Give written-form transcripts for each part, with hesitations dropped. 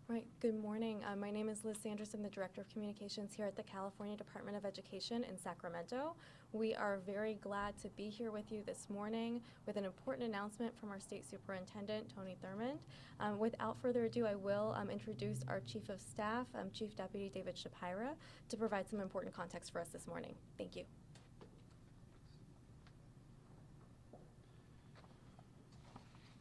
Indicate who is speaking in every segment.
Speaker 1: Right. Good morning. My name is Liz Sanderson, the Director of Communications here at the California Department of Education in Sacramento. We are very glad to be here with you this morning with an important announcement from our State Superintendent, Tony Thurmond. Without further ado, I will introduce our Chief of Staff, Chief Deputy David Shapira, to provide some important context for us this morning. Thank you.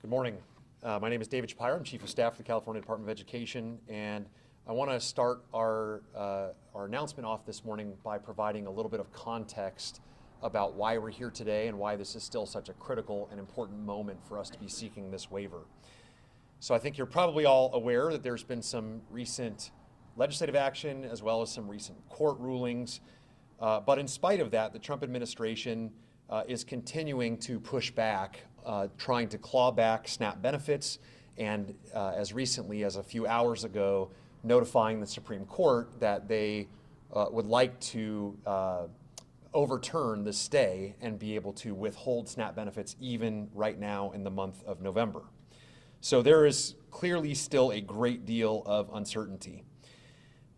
Speaker 2: Good morning. My name is David Shapira. I'm Chief of Staff for the California Department of Education, and I want to start our announcement off this morning by providing a little bit of context about why we're here today and why this is still such a critical and important moment for us to be seeking this waiver. So I think you're probably all aware that there's been some recent legislative action as well as some recent court rulings, but in spite of that, the Trump administration is continuing to push back, trying to claw back SNAP benefits, and as recently as a few hours ago, notifying the Supreme Court that they would like to overturn the stay and be able to withhold SNAP benefits even right now in the month of November. So there is clearly still a great deal of uncertainty.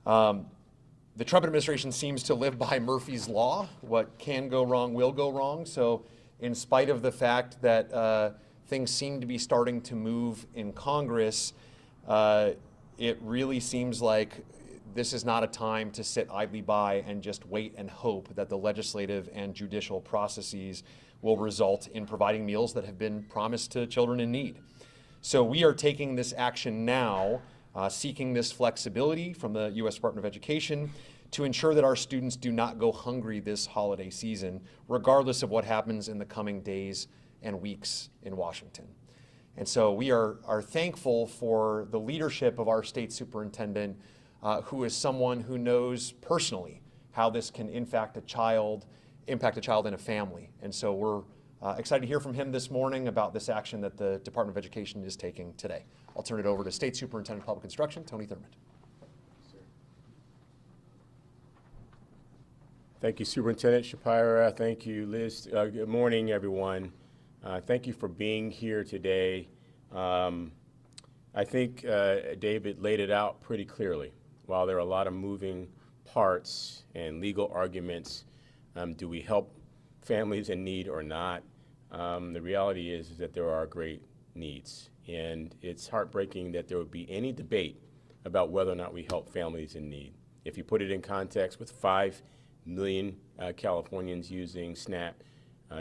Speaker 2: The Trump administration seems to live by Murphy's Law. What can go wrong will go wrong. So in spite of the fact that things seem to be starting to move in Congress, it really seems like this is not a time to sit idly by and just wait and hope that the legislative and judicial processes will result in providing meals that have been promised to children in need. So we are taking this action now, seeking this flexibility from the U.S. Department of Education to ensure that our students do not go hungry this holiday season, regardless of what happens in the coming days and weeks in Washington. And so we are thankful for the leadership of our state superintendent, who is someone who knows personally how this can impact a child and a family. And so we're excited to hear from him this morning about this action that the Department of Education is taking today. I'll turn it over to State Superintendent of Public Instruction, Tony Thurmond.
Speaker 3: Thank you, Superintendent Shapira. Thank you, Liz. Good morning, everyone. Thank you for being here today. I think David laid it out pretty clearly. While there are a lot of moving parts and legal arguments, do we help families in need or not? The reality is that there are great needs. And it's heartbreaking that there would be any debate about whether or not we help families in need. If you put it in context with 5 million Californians using SNAP,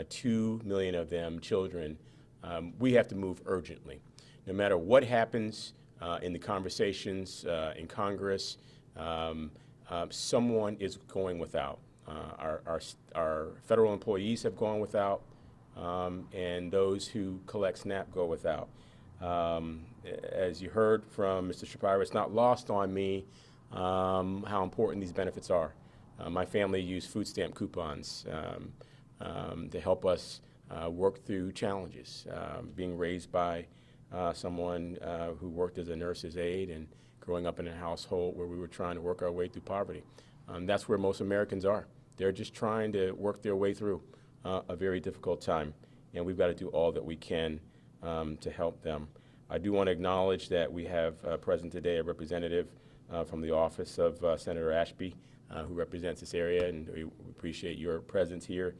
Speaker 3: 2 million of them children, we have to move urgently. No matter what happens in the conversations in Congress, someone is going without. Our federal employees have gone without, and those who collect SNAP go without. As you heard from Mr. Shapira, it's not lost on me how important these benefits are. My family used food stamp coupons to help us work through challenges. Being raised by someone who worked as a nurse's aide and growing up in a household where we were trying to work our way through poverty. That's where most Americans are. They're just trying to work their way through a very difficult time, and we've got to do all that we can to help them. I do want to acknowledge that we have present today a representative from the office of Senator Ashby, who represents this area, and we appreciate your presence here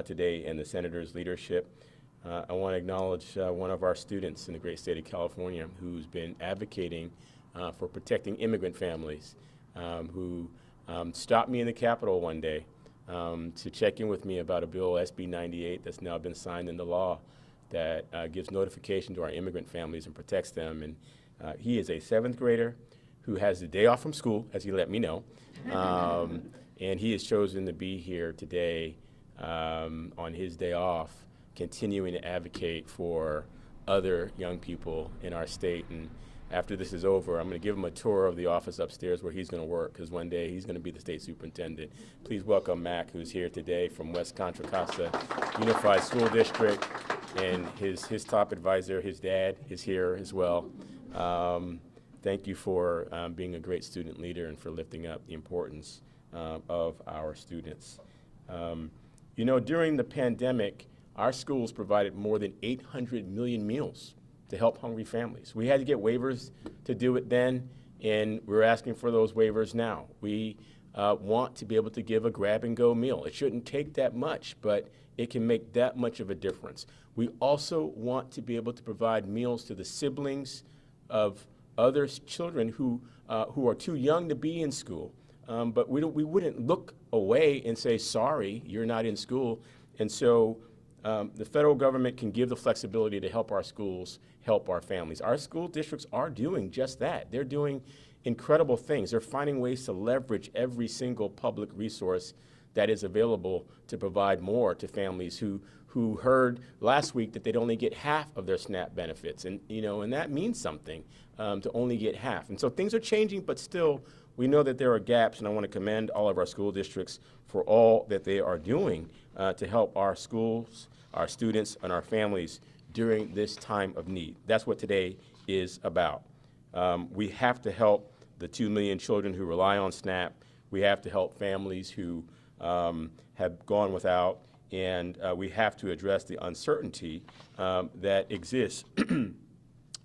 Speaker 3: today and the Senator's leadership. I want to acknowledge one of our students in the great state of California who's been advocating for protecting immigrant families, who stopped me in the Capitol one day to check in with me about a bill, SB 98, that's now been signed into law that gives notification to our immigrant families and protects them. And he is a 7th grader who has the day off from school, as he let me know, and he has chosen to be here today on his day off, continuing to advocate for other young people in our state. And after this is over, I'm going to give him a tour of the office upstairs where he's going to work, because one day he's going to be the state superintendent. Please welcome Mac, who's here today from West Contra Costa Unified School District, and his top advisor, his dad, is here as well. Thank you for being a great student leader and for lifting up the importance of our students. You know, during the pandemic, our schools provided more than 800 million meals to help hungry families. We had to get waivers to do it then, and we're asking for those waivers now. We want to be able to give a grab-and-go meal. It shouldn't take that much, but it can make that much of a difference. We also want to be able to provide meals to the siblings of other children who are too young to be in school. But we wouldn't look away and say, sorry, you're not in school. And so the federal government can give the flexibility to help our schools, help our families. Our school districts are doing just that. They're doing incredible things. They're finding ways to leverage every single public resource that is available to provide more to families who heard last week that they'd only get half of their SNAP benefits. And, and that means something, to only get half. And so things are changing, but still, we know that there are gaps, and I want to commend all of our school districts for all that they are doing to help our schools, our students, and our families during this time of need. That's what today is about. We have to help the 2 million children who rely on SNAP. We have to help families who have gone without, and we have to address the uncertainty that exists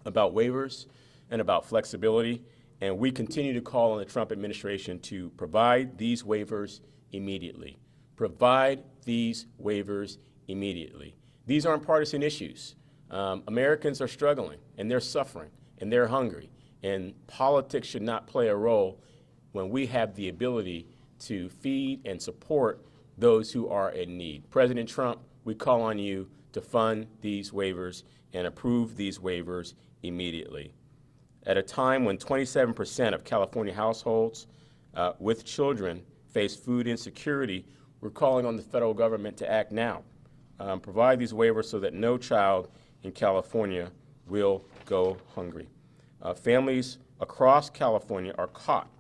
Speaker 3: about waivers and about flexibility. And we continue to call on the Trump administration to provide these waivers immediately. Provide these waivers immediately. These aren't partisan issues. Americans are struggling, and they're suffering, and they're hungry. And politics should not play a role when we have the ability to feed and support those who are in need. President Trump, we call on you to fund these waivers and approve these waivers immediately. At a time when 27% of California households with children face food insecurity, we're calling on the federal government to act now. Provide these waivers so that no child in California will go hungry. Families across California are caught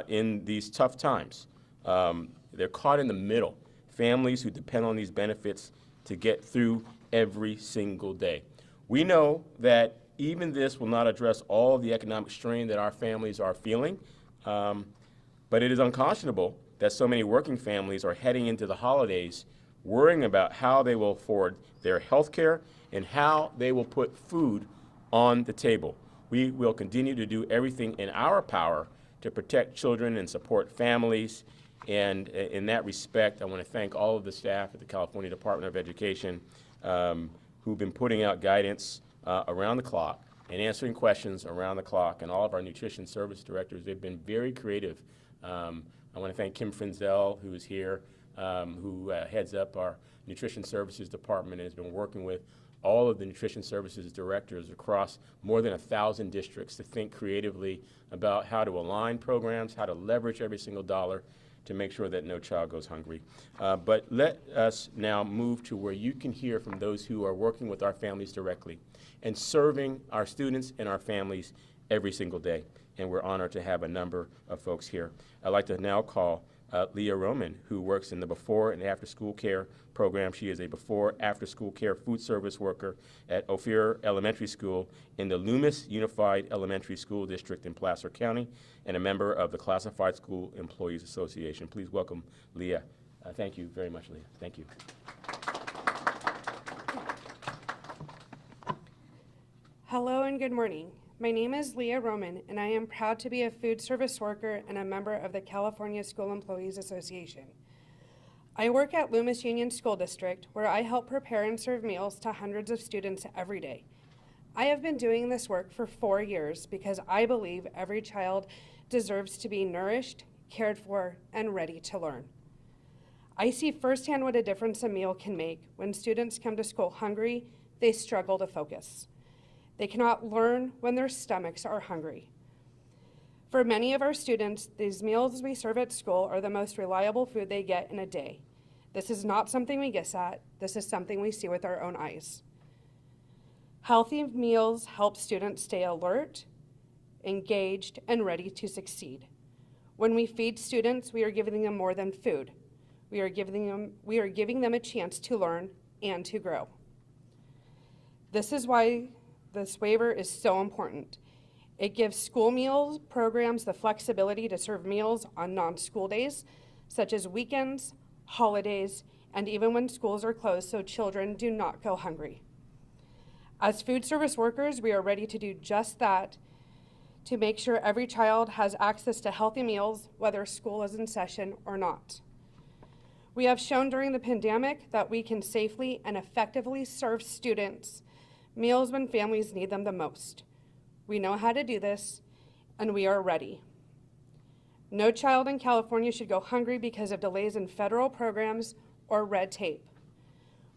Speaker 3: in these tough times. They're caught in the middle. Families who depend on these benefits to get through every single day. We know that even this will not address all of the economic strain that our families are feeling, but it is unconscionable that so many working families are heading into the holidays worrying about how they will afford their health care and how they will put food on the table. We will continue to do everything in our power to protect children and support families. And in that respect, I want to thank all of the staff at the California Department of Education who've been putting out guidance around the clock and answering questions around the clock, and all of our nutrition service directors. They've been very creative. I want to thank Kim Frenzel, who is here, who heads up our nutrition services department and has been working with all of the nutrition services directors across more than 1,000 districts to think creatively about how to align programs, how to leverage every single dollar to make sure that no child goes hungry. But let us now move to where you can hear from those who are working with our families directly and serving our students and our families every single day. And we're honored to have a number of folks here. I'd like to now call Leah Roman, who works in the before and after school care program. She is a before after school care food service worker at Ophir Elementary School in the Loomis Unified Elementary School District in Placer County, and a member of the Classified School Employees Association. Please welcome Leah. Thank you very much, Leah. Thank you.
Speaker 4: Hello and good morning. My name is Leah Roman, and I am proud to be a food service worker and a member of the California School Employees Association. I work at Loomis Union School District, where I help prepare and serve meals to hundreds of students every day. I have been doing this work for 4 years because I believe every child deserves to be nourished, cared for, and ready to learn. I see firsthand what a difference a meal can make. When students come to school hungry, they struggle to focus. They cannot learn when their stomachs are hungry. For many of our students, these meals we serve at school are the most reliable food they get in a day. This is not something we guess at. This is something we see with our own eyes. Healthy meals help students stay alert, engaged, and ready to succeed. When we feed students, we are giving them more than food. We are giving them a chance to learn and to grow. This is why this waiver is so important. It gives school meal programs the flexibility to serve meals on non-school days, such as weekends, holidays, and even when schools are closed, so children do not go hungry. As food service workers, we are ready to do just that, to make sure every child has access to healthy meals, whether school is in session or not. We have shown during the pandemic that we can safely and effectively serve students meals when families need them the most. We know how to do this, and we are ready. No child in California should go hungry because of delays in federal programs or red tape.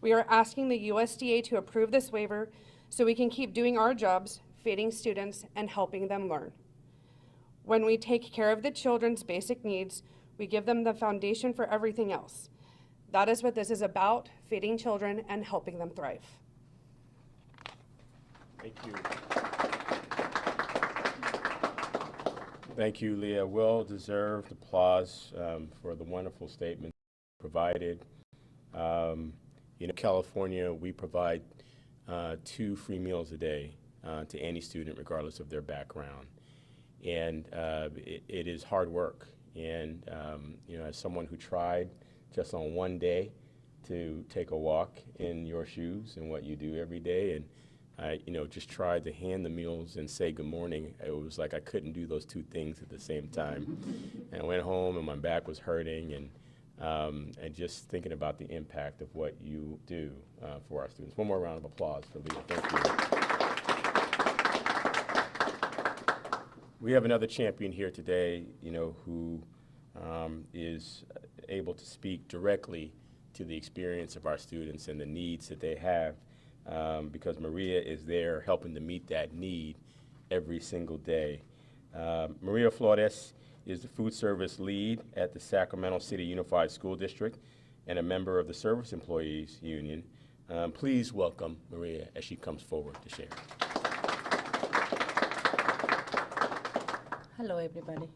Speaker 4: We are asking the USDA to approve this waiver so we can keep doing our jobs, feeding students and helping them learn. When we take care of the children's basic needs, we give them the foundation for everything else. That is what this is about, feeding children and helping them thrive.
Speaker 3: Thank you. Thank you, Leah. Well-deserved applause for the wonderful statement provided. In California, we provide 2 free meals a day to any student, regardless of their background. And it is hard work. And as someone who tried just on one day to take a walk in your shoes and what you do every day, and I just tried to hand the meals and say good morning, it was like I couldn't do those 2 things at the same time. And I went home and my back was hurting, and just thinking about the impact of what you do for our students. One more round of applause for Leah. Thank you. We have another champion here today, who is able to speak directly to the experience of our students and the needs that they have, because Maria is there helping to meet that need every single day. Maria Flores is the food service lead at the Sacramento City Unified School District and a member of the Service Employees Union. Please welcome Maria as she comes forward to share.
Speaker 5: Hello, everybody.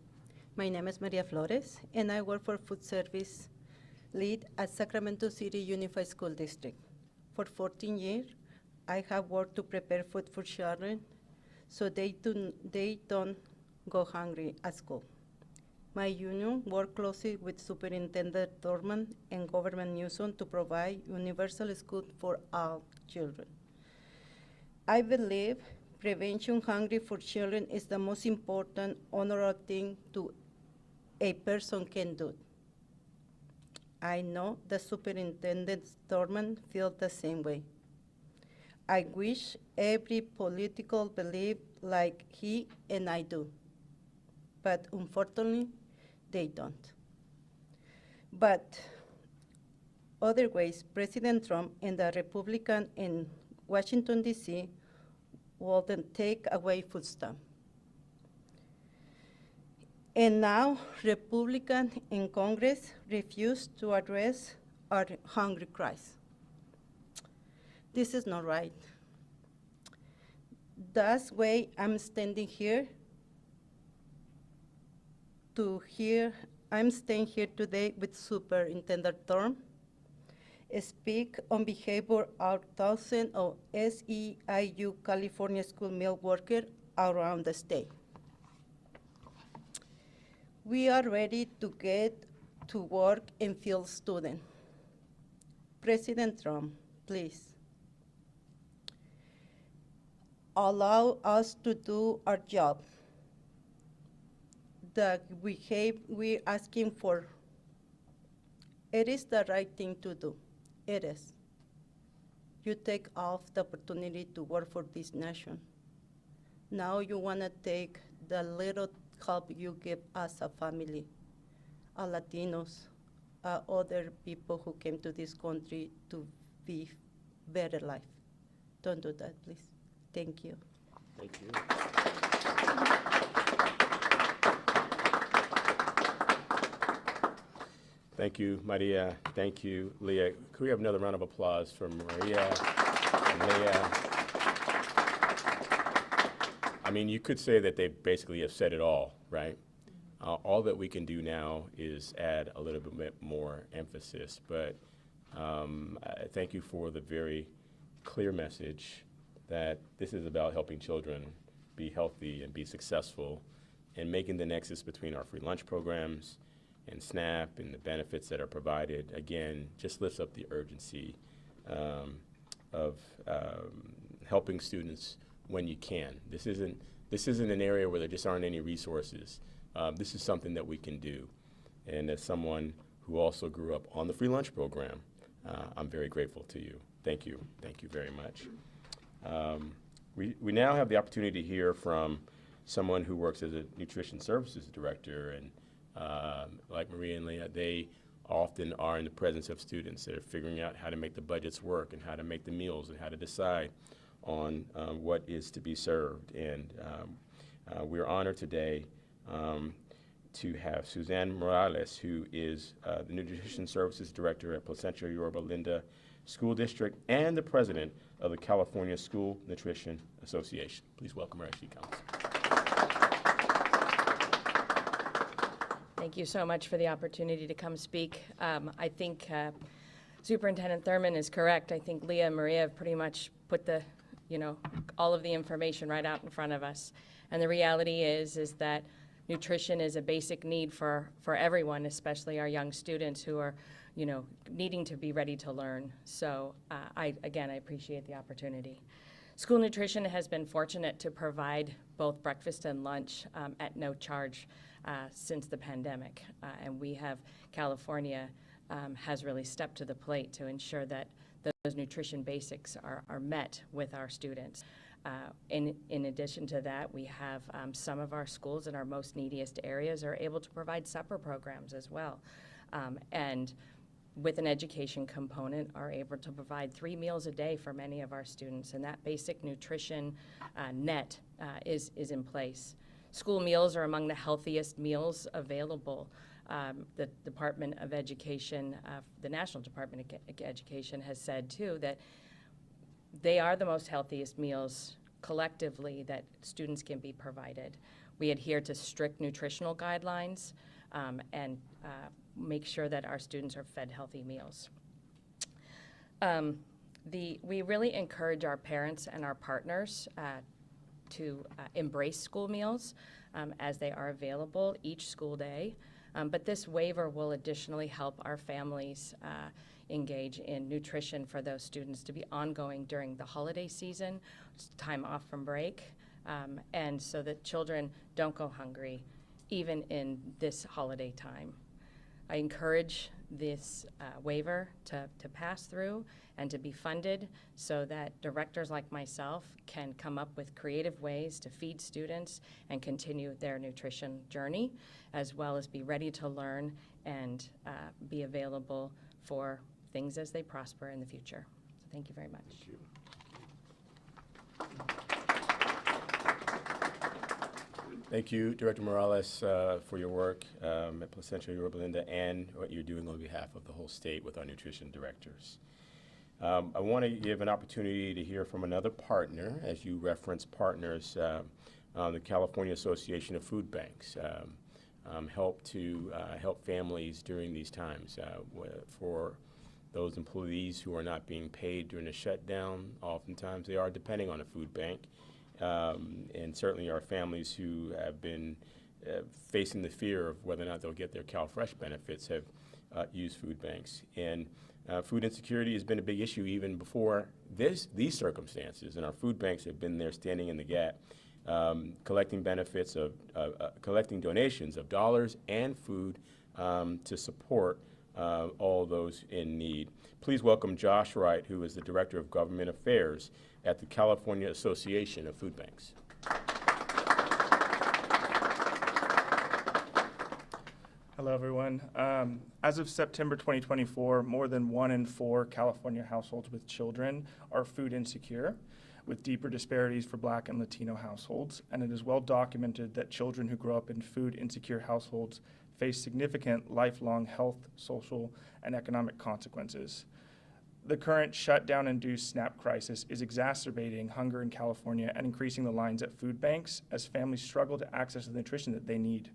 Speaker 5: My name is Maria Flores, and I work for food service lead at Sacramento City Unified School District. For 14 years, I have worked to prepare food for children so they don't go hungry at school. My union works closely with Superintendent Thurmond and Governor Newsom to provide universal school for all children. I believe prevention hungry for children is the most important honorable thing to a person can do. I know the Superintendent Thurmond feels the same way. I wish every political believed like he and I do, but unfortunately, they don't. But other ways, President Trump and the Republican in Washington, D.C. wouldn't take away food stamps. And now, Republicans in Congress refuse to address our hungry cries. This is not right. That's why I'm standing here I'm staying here today with Superintendent Thurmond, speak on behalf of our thousands of SEIU California school meal workers around the state. We are ready to get to work and field students. President Trump, please allow us to do our job. The behavior we're asking for, it is the right thing to do. It is. You take off the opportunity to work for this nation. Now you want to take the little help you give us a family, Latinos, other people who came to this country to be better life. Don't do that, please. Thank you.
Speaker 3: Thank you. Thank you, Maria. Thank you, Leah. Could we have another round of applause for Maria and Leah? I mean, you could say that they basically have said it all, right? All that we can do now is add a little bit more emphasis, but thank you for the very clear message that this is about helping children be healthy and be successful, and making the nexus between our free lunch programs and SNAP and the benefits that are provided, again, just lifts up the urgency of helping students when you can. This isn't this isn't an area where there just aren't any resources. This is something that we can do. And as someone who also grew up on the free lunch program, I'm very grateful to you. Thank you. Thank you very much. We now have the opportunity to hear from someone who works as a nutrition services director, and like Maria and Leah, they often are in the presence of students that are figuring out how to make the budgets work and how to make the meals and how to decide on what is to be served. And we're honored today to have Suzanne Morales, who is the Nutrition Services Director at Placentia Yorba Linda School District and the President of the California School Nutrition Association. Please welcome her as she comes.
Speaker 6: Thank you so much for the opportunity to come speak. I think Superintendent Thurmond is correct. I think Leah and Maria have pretty much put the, all of the information right out in front of us. And the reality is that nutrition is a basic need for everyone, especially our young students who are, needing to be ready to learn. So I appreciate the opportunity. School Nutrition has been fortunate to provide both breakfast and lunch at no charge since the pandemic. And California has really stepped to the plate to ensure that those nutrition basics are met with our students. In addition to that, we have some of our schools in our most neediest areas are able to provide supper programs as well. And with an education component, are able to provide 3 meals a day for many of our students, and that basic nutrition net is in place. School meals are among the healthiest meals available. The Department of Education, the National Department of Education has said too that they are the most healthiest meals collectively that students can be provided. We adhere to strict nutritional guidelines and make sure that our students are fed healthy meals. We really encourage our parents and our partners to embrace school meals as they are available each school day. But this waiver will additionally help our families engage in nutrition for those students to be ongoing during the holiday season, time off from break, and so that children don't go hungry even in this holiday time. I encourage this waiver to pass through and to be funded so that directors like myself can come up with creative ways to feed students and continue their nutrition journey, as well as be ready to learn and be available for things as they prosper in the future. So thank you very much.
Speaker 3: Thank you. Thank you, Director Morales, for your work at Placentia Yorba Linda and what you're doing on behalf of the whole state with our nutrition directors. I want to give an opportunity to hear from another partner, as you reference partners, the California Association of Food Banks, help families during these times. For those employees who are not being paid during the shutdown, oftentimes they are depending on a food bank. And certainly our families who have been facing the fear of whether or not they'll get their CalFresh benefits have used food banks. And food insecurity has been a big issue even before these circumstances, and our food banks have been there standing in the gap, collecting benefits collecting donations of dollars and food to support all those in need. Please welcome Josh Wright, who is the Director of Government Affairs at the California Association of Food Banks.
Speaker 7: Hello, everyone. As of September 2024, more than 1 in 4 California households with children are food insecure, with deeper disparities for Black and Latino households, and it is well documented that children who grow up in food insecure households face significant lifelong health, social, and economic consequences. The current shutdown-induced SNAP crisis is exacerbating hunger in California and increasing the lines at food banks as families struggle to access the nutrition that they need.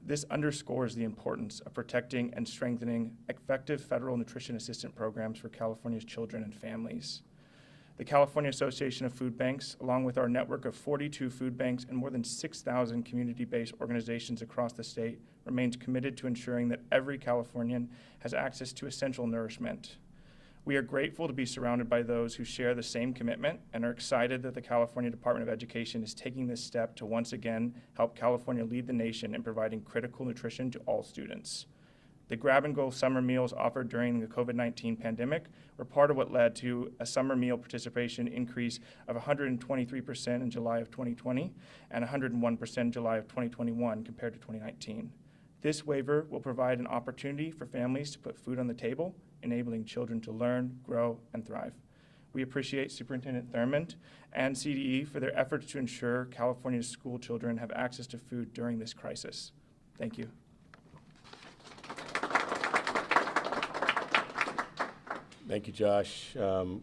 Speaker 7: This underscores the importance of protecting and strengthening effective federal nutrition assistance programs for California's children and families. The California Association of Food Banks, along with our network of 42 food banks and more than 6,000 community-based organizations across the state, remains committed to ensuring that every Californian has access to essential nourishment. We are grateful to be surrounded by those who share the same commitment and are excited that the California Department of Education is taking this step to once again help California lead the nation in providing critical nutrition to all students. The grab-and-go summer meals offered during the COVID-19 pandemic were part of what led to a summer meal participation increase of 123% in July of 2020 and 101% in July of 2021 compared to 2019. This waiver will provide an opportunity for families to put food on the table, enabling children to learn, grow, and thrive. We appreciate Superintendent Thurmond and CDE for their efforts to ensure California's school children have access to food during this crisis. Thank you.
Speaker 3: Thank you, Josh.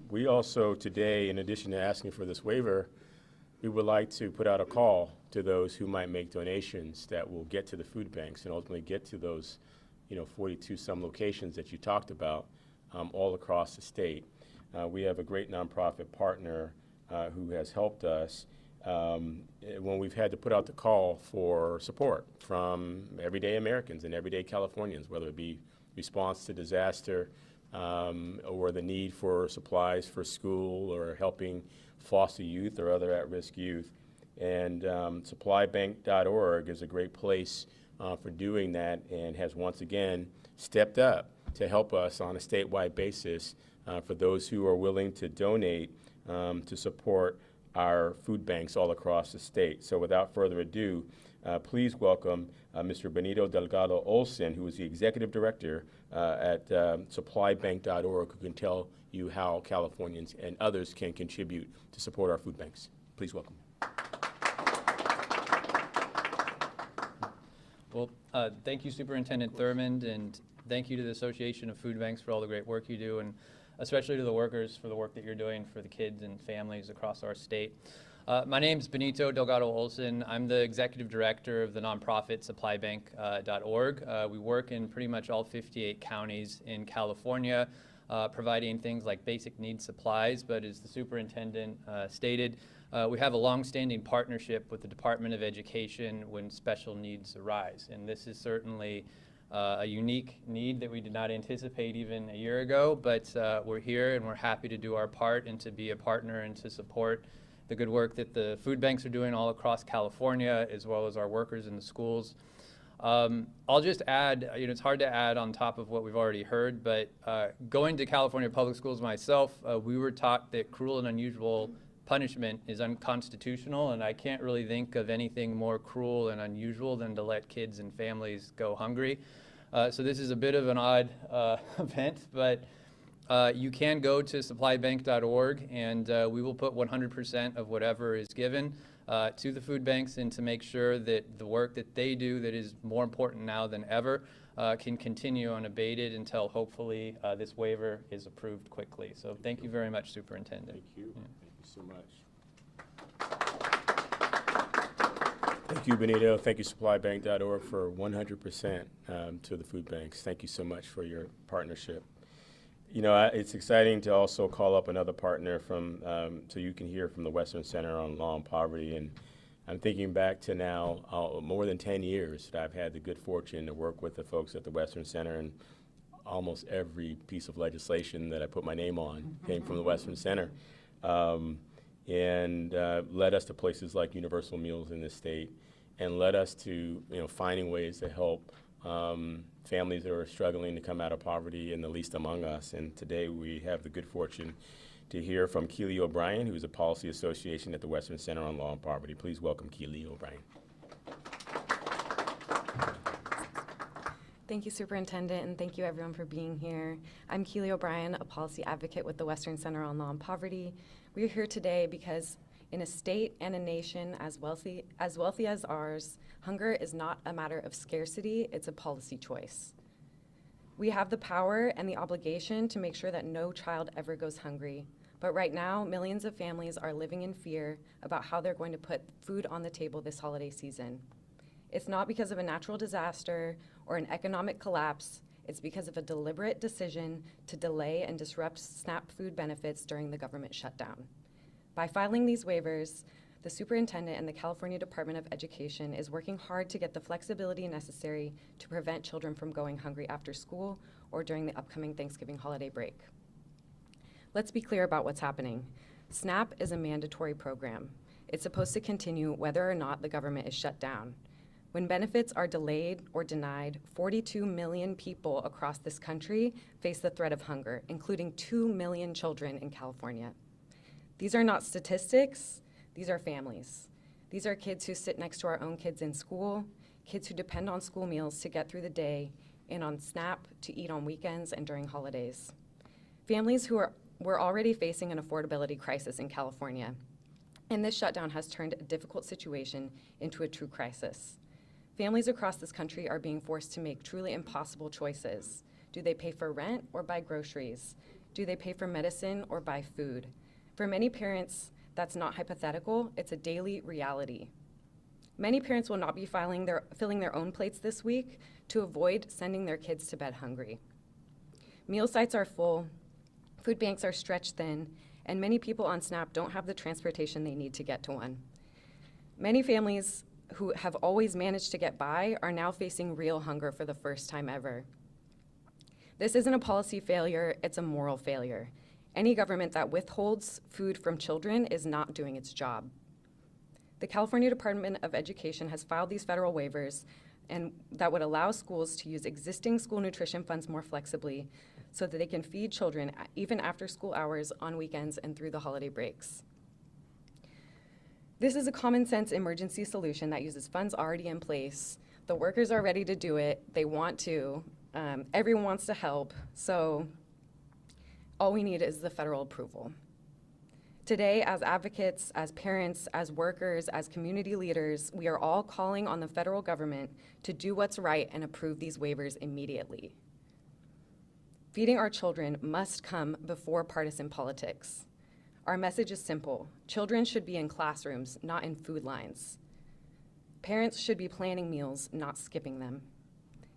Speaker 3: We also today, in addition to asking for this waiver, we would like to put out a call to those who might make donations that will get to the food banks and ultimately get to those 42 some locations that you talked about all across the state. We have a great nonprofit partner who has helped us when we've had to put out the call for support from everyday Americans and everyday Californians, whether it be response to disaster or the need for supplies for school or helping foster youth or other at-risk youth. And supplybank.org is a great place for doing that and has once again stepped up to help us on a statewide basis for those who are willing to donate to support our food banks all across the state. So without further ado, please welcome Mr. Benito Delgado Olson, who is the Executive Director at supplybank.org, who can tell you how Californians and others can contribute to support our food banks. Please welcome.
Speaker 8: Well, thank you, Superintendent Thurmond, and thank you to the Association of Food Banks for all the great work you do, and especially to the workers for the work that you're doing for the kids and families across our state. My name is Benito Delgado Olson. I'm the Executive Director of the nonprofit supplybank.org. We work in pretty much all 58 counties in California, providing things like basic needs supplies, but as the superintendent stated, we have a long-standing partnership with the Department of Education when special needs arise, and this is certainly a unique need that we did not anticipate even a year ago, but we're here and we're happy to do our part and to be a partner and to support the good work that the food banks are doing all across California, as well as our workers in the schools. I'll just add, it's hard to add on top of what we've already heard, but going to California public schools myself, we were taught that cruel and unusual punishment is unconstitutional, and I can't really think of anything more cruel and unusual than to let kids and families go hungry. So this is a bit of an odd event, but you can go to supplybank.org, and we will put 100% of whatever is given to the food banks, and to make sure that the work that they do, that is more important now than ever, can continue unabated until hopefully this waiver is approved quickly. So thank you very much, Superintendent.
Speaker 3: Thank you.
Speaker 8: Yeah.
Speaker 3: Thank you so much. Thank you, Benito. Thank you, supplybank.org, for 100% to the food banks. Thank you so much for your partnership. It's exciting to also call up another partner from, so you can hear from the Western Center on Law and Poverty. And I'm thinking back to now more than 10 years that I've had the good fortune to work with the folks at the Western Center, and almost every piece of legislation that I put my name on came from the Western Center. And led us to places like universal meals in this state, and led us to finding ways to help families that are struggling to come out of poverty, and the least among us. And today we have the good fortune to hear from Keely O'Brien, who is a policy association at the Western Center on Law and Poverty. Please welcome Keely O'Brien.
Speaker 9: Thank you, Superintendent, and thank you everyone for being here. I'm Keely O'Brien, a policy advocate with the Western Center on Law and Poverty. We're here today because in a state and a nation as wealthy as ours, hunger is not a matter of scarcity, it's a policy choice. We have the power and the obligation to make sure that no child ever goes hungry. But right now, millions of families are living in fear about how they're going to put food on the table this holiday season. It's not because of a natural disaster or an economic collapse, it's because of a deliberate decision to delay and disrupt SNAP food benefits during the government shutdown. By filing these waivers, the superintendent and the California Department of Education is working hard to get the flexibility necessary to prevent children from going hungry after school or during the upcoming Thanksgiving holiday break. Let's be clear about what's happening. SNAP is a mandatory program. It's supposed to continue whether or not the government is shut down. When benefits are delayed or denied, 42 million people across this country face the threat of hunger, including 2 million children in California. These are not statistics, these are families. These are kids who sit next to our own kids in school, kids who depend on school meals to get through the day, and on SNAP to eat on weekends and during holidays. Families who were already facing an affordability crisis in California, and this shutdown has turned a difficult situation into a true crisis. Families across this country are being forced to make truly impossible choices. Do they pay for rent or buy groceries? Do they pay for medicine or buy food? For many parents, that's not hypothetical, it's a daily reality. Many parents will not be filling their own plates this week to avoid sending their kids to bed hungry. Meal sites are full, food banks are stretched thin, and many people on SNAP don't have the transportation they need to get to one. Many families who have always managed to get by are now facing real hunger for the first time ever. This isn't a policy failure, it's a moral failure. Any government that withholds food from children is not doing its job. The California Department of Education has filed these federal waivers and that would allow schools to use existing school nutrition funds more flexibly so that they can feed children even after school hours, on weekends, and through the holiday breaks. This is a common sense emergency solution that uses funds already in place. The workers are ready to do it. They want to. Everyone wants to help. So all we need is the federal approval. Today, as advocates, as parents, as workers, as community leaders, we are all calling on the federal government to do what's right and approve these waivers immediately. Feeding our children must come before partisan politics. Our message is simple. Children should be in classrooms, not in food lines. Parents should be planning meals, not skipping them.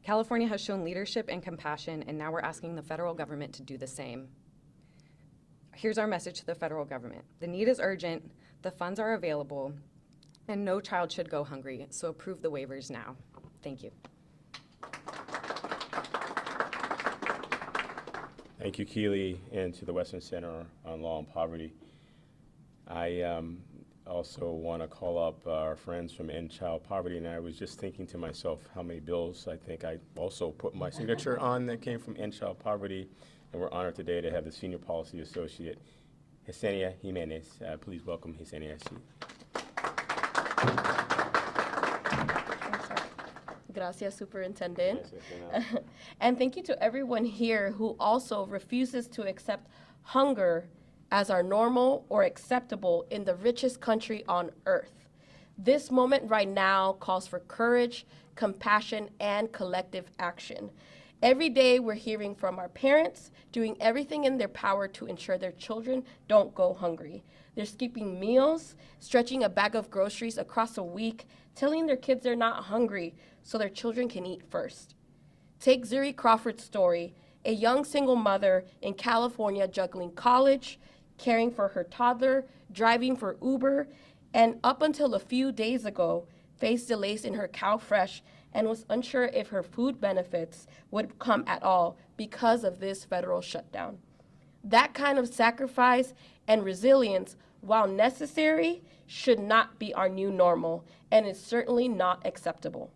Speaker 9: California has shown leadership and compassion, and now we're asking the federal government to do the same. Here's our message to the federal government. The need is urgent, the funds are available, and no child should go hungry, so approve the waivers now. Thank you.
Speaker 3: Thank you, Keely, and to the Western Center on Law and Poverty. I also want to call up our friends from End Child Poverty, and I was just thinking to myself how many bills I think I also put my signature on that came from End Child Poverty, and we're honored today to have the Senior Policy Associate, Yesenia Jimenez. Please welcome Yesenia.
Speaker 10: Gracias, Superintendent. And thank you to everyone here who also refuses to accept hunger as our normal or acceptable in the richest country on earth. This moment right now calls for courage, compassion, and collective action. Every day we're hearing from our parents doing everything in their power to ensure their children don't go hungry. They're skipping meals, stretching a bag of groceries across a week, telling their kids they're not hungry so their children can eat first. Take Zuri Crawford's story, a young single mother in California juggling college, caring for her toddler, driving for Uber, and up until a few days ago, faced delays in her CalFresh and was unsure if her food benefits would come at all because of this federal shutdown. That kind of sacrifice and resilience, while necessary, should not be our new normal, and is certainly not acceptable.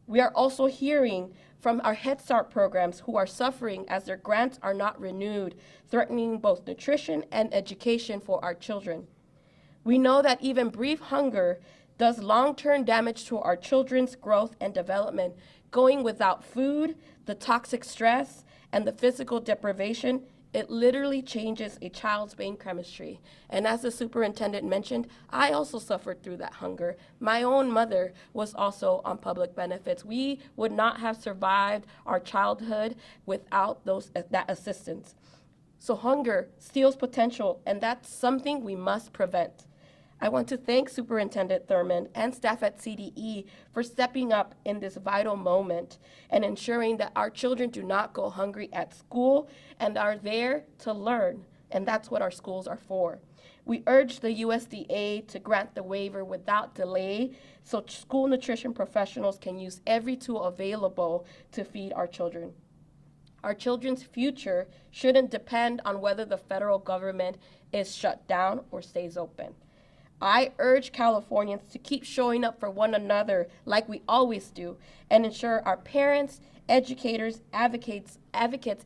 Speaker 10: We are also hearing from our Head Start programs who are suffering as their grants are not renewed, threatening both nutrition and education for our children. We know that even brief hunger does long-term damage to our children's growth and development. Going without food, the toxic stress, and the physical deprivation, it literally changes a child's brain chemistry. And as the superintendent mentioned, I also suffered through that hunger. My own mother was also on public benefits. We would not have survived our childhood without that assistance. So hunger steals potential, and that's something we must prevent. I want to thank Superintendent Thurmond and staff at CDE for stepping up in this vital moment and ensuring that our children do not go hungry at school and are there to learn, and that's what our schools are for. We urge the USDA to grant the waiver without delay so school nutrition professionals can use every tool available to feed our children. Our children's future shouldn't depend on whether the federal government is shut down or stays open. I urge Californians to keep showing up for one another like we always do and ensure our parents, educators, advocates,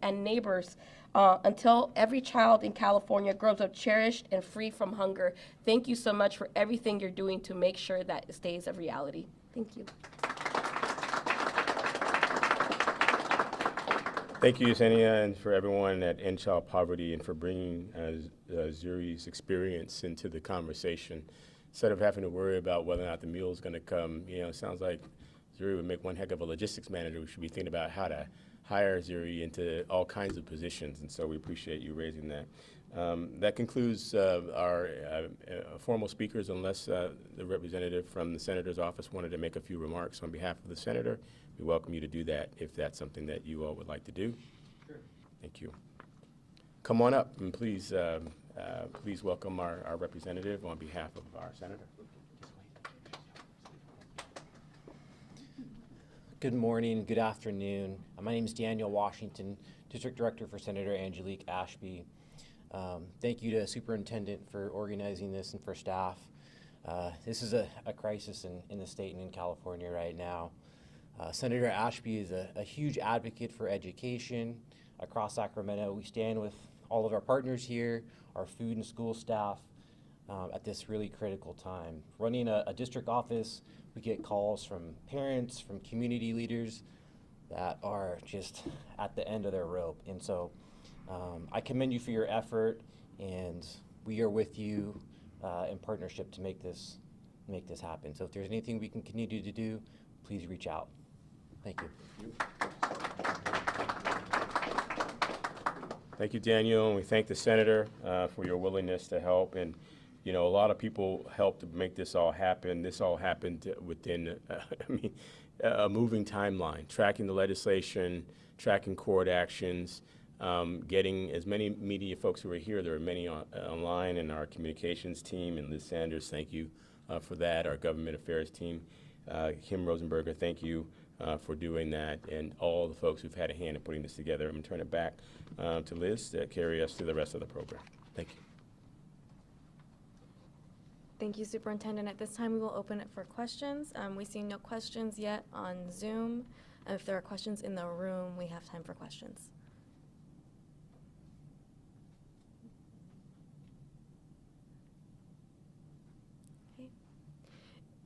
Speaker 10: and neighbors until every child in California grows up cherished and free from hunger. Thank you so much for everything you're doing to make sure that it stays a reality. Thank you.
Speaker 3: Thank you, Yesenia, and for everyone at End Child Poverty and for bringing Zuri's experience into the conversation. Instead of having to worry about whether or not the meal is going to come, it sounds like Zuri would make one heck of a logistics manager. We should be thinking about how to hire Zuri into all kinds of positions, and so we appreciate you raising that. That concludes our formal speakers, unless the representative from the senator's office wanted to make a few remarks on behalf of the senator. We welcome you to do that if that's something that you all would like to do. Sure. Thank you. Come on up and please welcome our representative on behalf of our senator.
Speaker 11: Good morning, good afternoon. My name is Daniel Washington, District Director for Senator Angelique Ashby. Thank you to Superintendent for organizing this and for staff. This is a crisis in the state and in California right now. Senator Ashby is a huge advocate for education across Sacramento. We stand with all of our partners here, our food and school staff, at this really critical time. Running a district office, we get calls from parents, from community leaders that are just at the end of their rope. And so I commend you for your effort, and we are with you in partnership to make this happen. So if there's anything we can continue to do, please reach out. Thank you.
Speaker 3: Thank you, Daniel, and we thank the senator for your willingness to help. And a lot of people helped to make this all happen. This all happened within, a moving timeline, tracking the legislation, tracking court actions, getting as many media folks who are here. There are many online, and our communications team, and Liz Sanders, thank you for that. Our government affairs team, Kim Rosenberger, thank you for doing that, and all the folks who've had a hand in putting this together. I'm going to turn it back to Liz to carry us through the rest of the program. Thank you.
Speaker 1: Thank you, Superintendent. At this time, we will open it for questions. We see no questions yet on Zoom. If there are questions in the room, we have time for questions. Okay.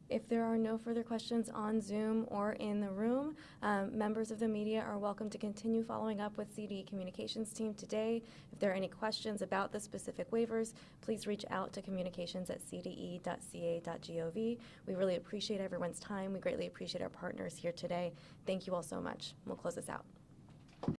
Speaker 1: If there are no further questions on Zoom or in the room, members of the media are welcome to continue following up with CDE Communications team today. If there are any questions about the specific waivers, please reach out to communications@cde.ca.gov. We really appreciate everyone's time. We greatly appreciate our partners here today. Thank you all so much. We'll close this out.